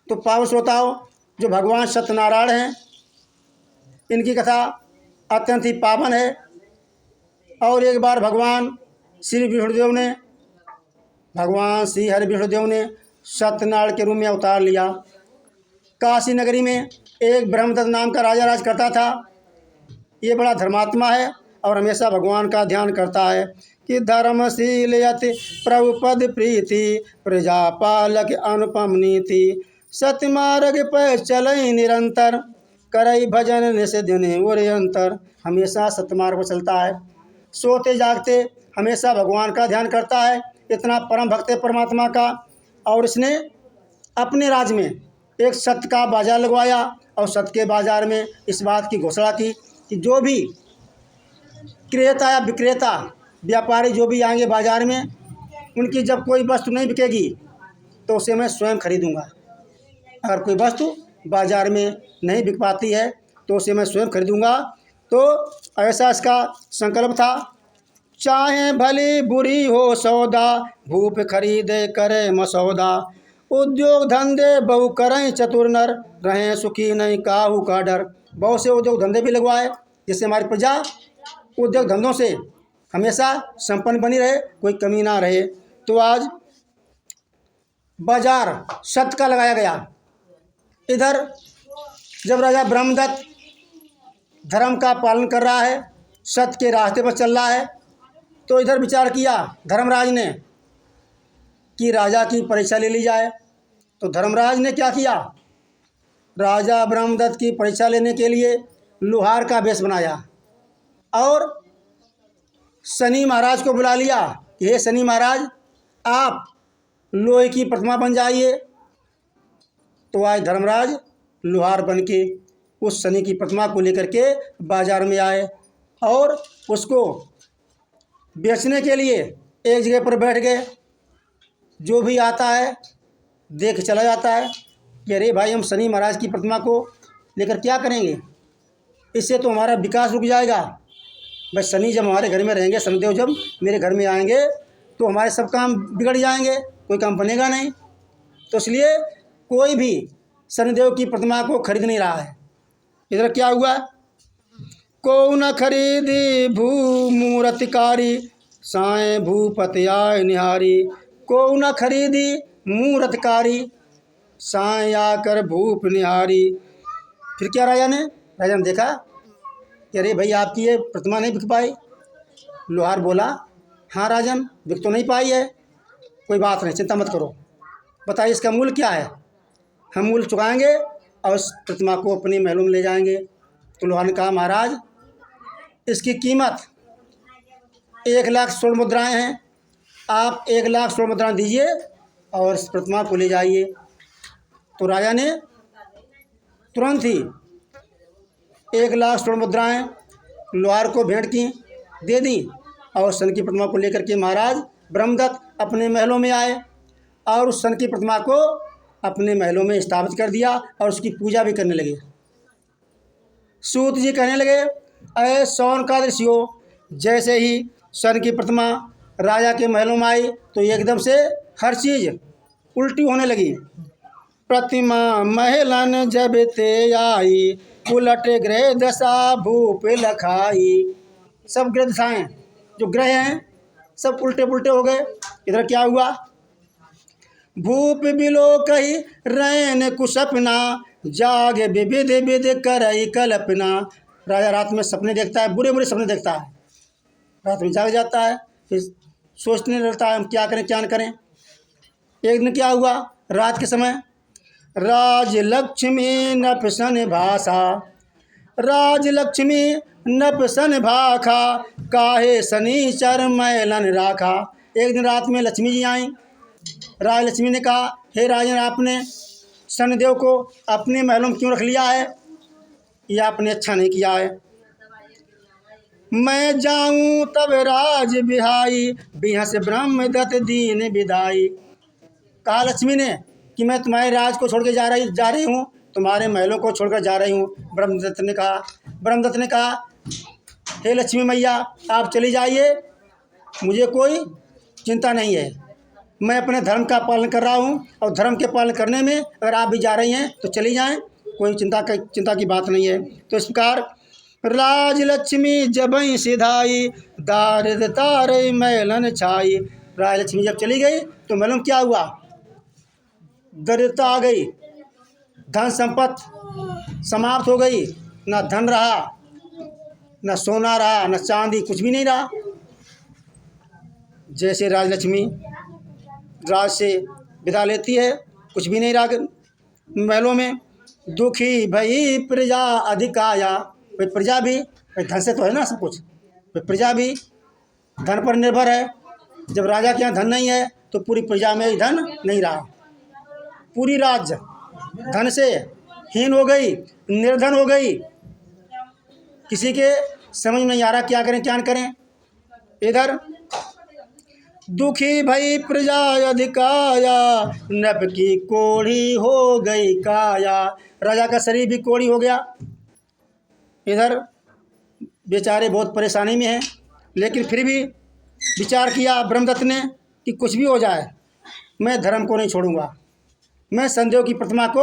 तो पावन श्रोताओं, जो भगवान सत्यनारायण हैं, इनकी कथा अत्यंत ही पावन है। और एक बार भगवान श्री हरि विष्णुदेव ने सत्यनारायण के रूप में अवतार लिया। काशी नगरी में एक ब्रह्मदत्त नाम का राजा राज करता था। ये बड़ा धर्मात्मा है और हमेशा भगवान का ध्यान करता है कि धर्मशील यति प्रभुपद प्रीति प्रजापालक अनुपम नीति सत्यमार्ग पर चलई निरंतर करई भजन निषेधन अंतर। हमेशा सत्यमार्ग पर चलता है, सोते जागते हमेशा भगवान का ध्यान करता है। इतना परम भक्त है परमात्मा का। और इसने अपने राज्य में एक सत्य का बाजार लगवाया और सत्य के बाजार में इस बात की घोषणा की कि जो भी क्रेता या विक्रेता व्यापारी जो भी आएंगे बाजार में, उनकी जब कोई वस्तु नहीं बिकेगी तो उसे मैं स्वयं खरीदूंगा। अगर कोई वस्तु बाजार में नहीं बिक पाती है तो उसे मैं स्वयं खरीदूंगा। तो ऐसा इसका संकल्प था। चाहे भली बुरी हो सौदा, भूप खरीदे करे मसौदा। उद्योग धंधे बहु करें चतुर नर, रहें सुखी नहीं काहू का डर। बहुत से उद्योग धंधे भी लगवाए जिससे हमारी प्रजा उद्योग धंधों से हमेशा संपन्न बनी रहे, कोई कमी ना रहे। तो आज बाजार सत्य का लगाया गया। इधर जब राजा ब्रह्मदत्त धर्म का पालन कर रहा है, सत्य के रास्ते पर चल रहा है, तो इधर विचार किया धर्मराज ने कि राजा की परीक्षा ले ली जाए। तो धर्मराज ने क्या किया, राजा ब्रह्मदत्त की परीक्षा लेने के लिए लोहार का वेश बनाया और शनि महाराज को बुला लिया कि हे शनि महाराज, आप लोहे की प्रतिमा बन जाइए। तो आज धर्मराज लोहार बन के उस शनि की प्रतिमा को लेकर के बाजार में आए और उसको बेचने के लिए एक जगह पर बैठ गए। जो भी आता है देख चला जाता है कि अरे भाई, हम शनि महाराज की प्रतिमा को लेकर क्या करेंगे, इससे तो हमारा विकास रुक जाएगा। भाई शनि जब हमारे घर में रहेंगे, शनिदेव जब मेरे घर में आएंगे तो हमारे सब काम बिगड़ जाएंगे, कोई काम बनेगा नहीं। तो इसलिए कोई भी शनिदेव की प्रतिमा को खरीद नहीं रहा है। इधर क्या हुआ, को न खरीदी भू मूर्तिकारी, साए भूपति आय निहारी। को न खरीदी मूर्तिकारी, साए आकर भूप निहारी। फिर क्या राजा ने देखा कि अरे भाई, आपकी ये प्रतिमा नहीं बिक पाई। लोहार बोला, हाँ राजन, बिक तो नहीं पाई है, कोई बात नहीं, चिंता मत करो, बताइए इसका मूल्य क्या है। हम मूल्य चुकाएंगे और उस प्रतिमा को अपने महलों में ले जाएंगे। तो लोहार ने कहा, महाराज, इसकी कीमत 1,00,000 स्वर्ण मुद्राएँ हैं, आप 1,00,000 स्वर्ण मुद्राएँ दीजिए और इस प्रतिमा को ले जाइए। तो राजा ने तुरंत ही 1,00,000 स्वर्ण मुद्राएँ लोहार को भेंट की, दे दी और सन की प्रतिमा को लेकर के महाराज ब्रह्मदत्त अपने महलों में आए और उस सन की प्रतिमा को अपने महलों में स्थापित कर दिया और उसकी पूजा भी करने लगे। सूत जी कहने लगे, अय सौन का दृश्यो, जैसे ही सन की प्रतिमा राजा के महलों में आई तो एकदम से हर चीज़ उल्टी होने लगी। प्रतिमा महलन जब ते आई, उलट ग्रह दशा भूप लखाई। सब ग्रह दशाएँ जो ग्रह हैं सब उल्टे पुल्टे हो गए। इधर क्या हुआ, भूप बिलो कही रैन कुसपना, जाग विविध विध करई कल्पना। राजा रात में सपने देखता है, बुरे बुरे सपने देखता है, रात में जाग जाता है, फिर सोचने लगता है हम क्या करें क्या न करें। एक दिन क्या हुआ, रात के समय, राजलक्ष्मी नपसन भाषा, राजलक्ष्मी नपसन भाखा, काहे शनिचर मैलन राखा। एक दिन रात में लक्ष्मी जी आई। राजलक्ष्मी ने कहा, हे राजन, आपने शनिदेव को अपने महलों में क्यों रख लिया है, यह आपने अच्छा नहीं किया है। मैं जाऊं तब राज बिहाई, बिहस ब्रह्मदत्त दीन विदाई। कहा लक्ष्मी ने कि मैं तुम्हारे राज को छोड़ के जा रही हूँ, तुम्हारे महलों को छोड़कर जा रही हूँ। ब्रह्मदत्त ने कहा, हे लक्ष्मी मैया, आप चली जाइए, मुझे कोई चिंता नहीं है। मैं अपने धर्म का पालन कर रहा हूँ और धर्म के पालन करने में अगर आप भी जा रही हैं तो चली जाएं, कोई चिंता की बात नहीं है। तो इस प्रकार राजलक्ष्मी जबई सिधाई दारिद्र तारे मैलन छाई। राजलक्ष्मी जब चली गई तो मालूम क्या हुआ, दरिद्रता आ गई, धन संपत्ति समाप्त हो गई, ना धन रहा, ना सोना रहा, ना चांदी, कुछ भी नहीं रहा। जैसे राजलक्ष्मी राज से विदा लेती है, कुछ भी नहीं रहा महलों में। दुखी भई प्रजा अधिकाया, भाई प्रजा भी धन से तो है ना सब कुछ, प्रजा भी धन पर निर्भर है। जब राजा के यहाँ धन नहीं है तो पूरी प्रजा में ही धन नहीं रहा, पूरी राज्य धन से हीन हो गई, निर्धन हो गई। किसी के समझ में नहीं आ रहा क्या करें क्या न करें। इधर दुखी भई प्रजा अधिकाया नभ की कोढ़ी हो गई काया, राजा का शरीर भी कोढ़ी हो गया। इधर बेचारे बहुत परेशानी में हैं, लेकिन फिर भी विचार किया ब्रह्मदत्त ने कि कुछ भी हो जाए मैं धर्म को नहीं छोड़ूंगा, मैं संदेव की प्रतिमा को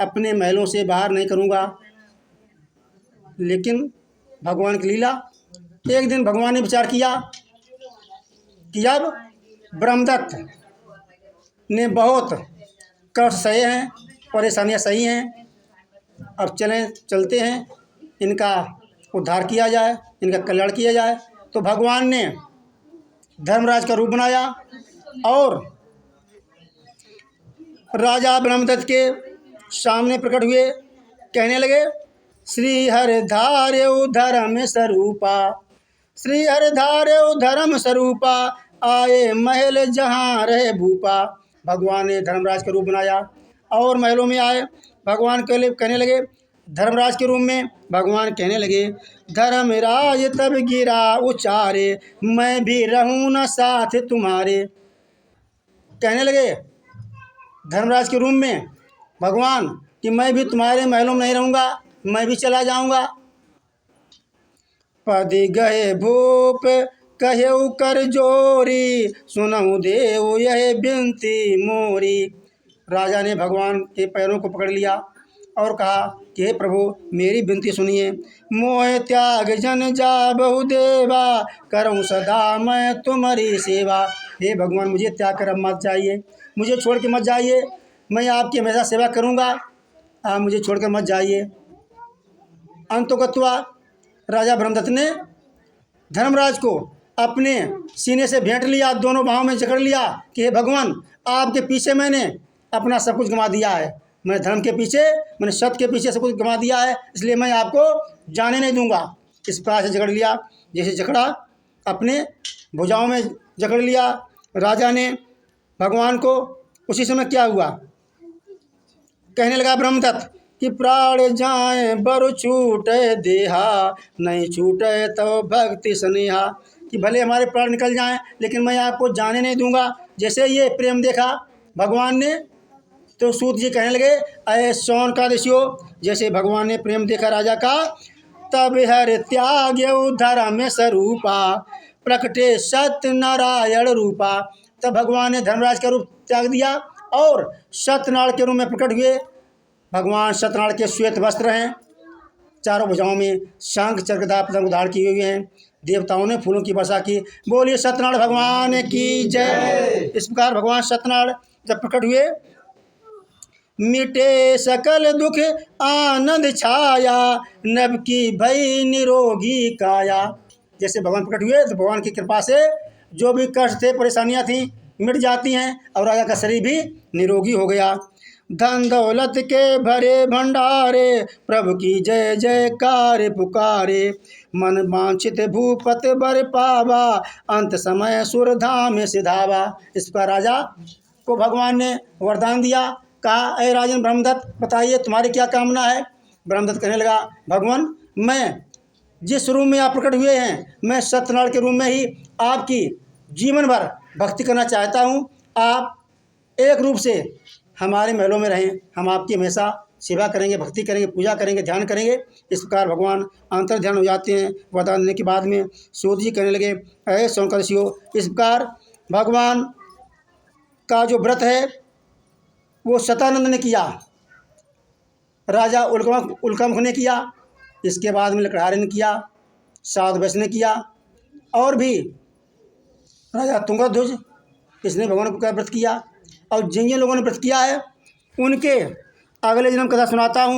अपने महलों से बाहर नहीं करूंगा। लेकिन भगवान की लीला, एक दिन भगवान ने विचार किया कि अब ब्रह्मदत्त ने बहुत कष्ट सहे हैं, परेशानियां सही हैं, अब चलते हैं, इनका उद्धार किया जाए, इनका कल्याण किया जाए। तो भगवान ने धर्मराज का रूप बनाया और राजा ब्रह्मदत्त के सामने प्रकट हुए, कहने लगे श्री हरि धार्यौ धर्म स्वरूपा, श्री हरि धार्यौ धर्म स्वरूपा, आए महल जहाँ रहे भूपा। भगवान ने धर्मराज का रूप बनाया और महलों में आए। भगवान कहने लगे धर्मराज के रूप में, भगवान कहने लगे धर्मराज तब गिरा उचारे, मैं भी रहूं न साथ तुम्हारे। कहने लगे धर्मराज के रूप में भगवान कि मैं भी तुम्हारे महलों में नहीं रहूँगा, मैं भी चला जाऊँगा। पद गए भूप कहेउ कर जोरी, सुनहु देव यह बिनती मोरी। राजा ने भगवान के पैरों को पकड़ लिया और कहा कि हे प्रभु मेरी विनती सुनिए, मोह त्याग जन जा बहुदेवा, करूँ सदा मैं तुम्हारी सेवा। हे भगवान मुझे त्याग कर अब मत जाइए, मुझे छोड़ के मत जाइए, मैं आपकी हमेशा सेवा करूँगा, आप मुझे छोड़ कर मत जाइए। अंतोगत्वा राजा ब्रह्मदत्त ने धर्मराज को अपने सीने से भेंट लिया, दोनों बाहों में जकड़ लिया कि हे भगवान आपके पीछे मैंने अपना सब कुछ गंवा दिया है, मैं धर्म के पीछे, मैंने सत्य के पीछे सब कुछ गंवा दिया है, इसलिए मैं आपको जाने नहीं दूंगा। इस प्रकार से जकड़ लिया, जैसे जकड़ा अपने भुजाओं में जकड़ लिया राजा ने भगवान को। उसी समय क्या हुआ, कहने लगा ब्रह्मदत्त कि प्राण जाए बर छूटे देहा, नहीं छूटे तो भक्ति स्नेहा। कि भले हमारे प्राण निकल जाएं लेकिन मैं आपको जाने नहीं दूंगा। जैसे ये प्रेम देखा भगवान ने तो सूत जी कहने लगे अय सौन का ऋषियों, जैसे भगवान ने प्रेम देखा राजा का, तब हर त्याग धर्म स्वरूपा, प्रकटे सत्य नारायण रूपा। तब भगवान ने धर्मराज का रूप त्याग दिया और सत्यनारायण के रूप में प्रकट हुए। भगवान सत्यनारायण के श्वेत वस्त्र हैं, चारों भुजाओं में शंख चक्रधा पतंग धारण किए हुए हैं, देवताओं ने फूलों की वर्षा की। बोलिए सत्यनारायण भगवान की जय। इस प्रकार भगवान सत्यनारायण जब प्रकट हुए, मिटे सकल दुख आनंद छाया, नभ की भई निरोगी काया। जैसे भगवान प्रकट हुए तो भगवान की कृपा से जो भी कष्ट थे, परेशानियां थी, मिट जाती हैं और राजा का शरीर भी निरोगी हो गया। धन दौलत के भरे भंडारे, प्रभु की जय जयकार पुकारे, मन वांछित भूपत बर पावा, अंत समय सुरधाम सिधावा। इस पर राजा को भगवान ने वरदान दिया, कहा अय राजन ब्रह्मदत्त बताइए तुम्हारी क्या कामना है। ब्रह्मदत्त कहने लगा भगवान मैं जिस रूप में आप प्रकट हुए हैं, मैं सत्यनारायण के रूप में ही आपकी जीवन भर भक्ति करना चाहता हूँ। आप एक रूप से हमारे महलों में रहें, हम आपकी हमेशा सेवा करेंगे, भक्ति करेंगे, पूजा करेंगे, ध्यान करेंगे। इस प्रकार भगवान अंतर ध्यान हो जाते हैं। वरदान देने के बाद में सूत जी कहने लगे अय शौनक ऋषियों, इस प्रकार भगवान का जो व्रत है वो शतानंद ने किया, राजा उल्कामुख ने किया, इसके बाद में लकड़हारे ने किया, साधवैश्य ने किया, और भी राजा तुंगध्वज इसने भगवान का व्रत किया। और जिन जिन लोगों ने व्रत किया है उनके अगले जन्म कथा सुनाता हूँ।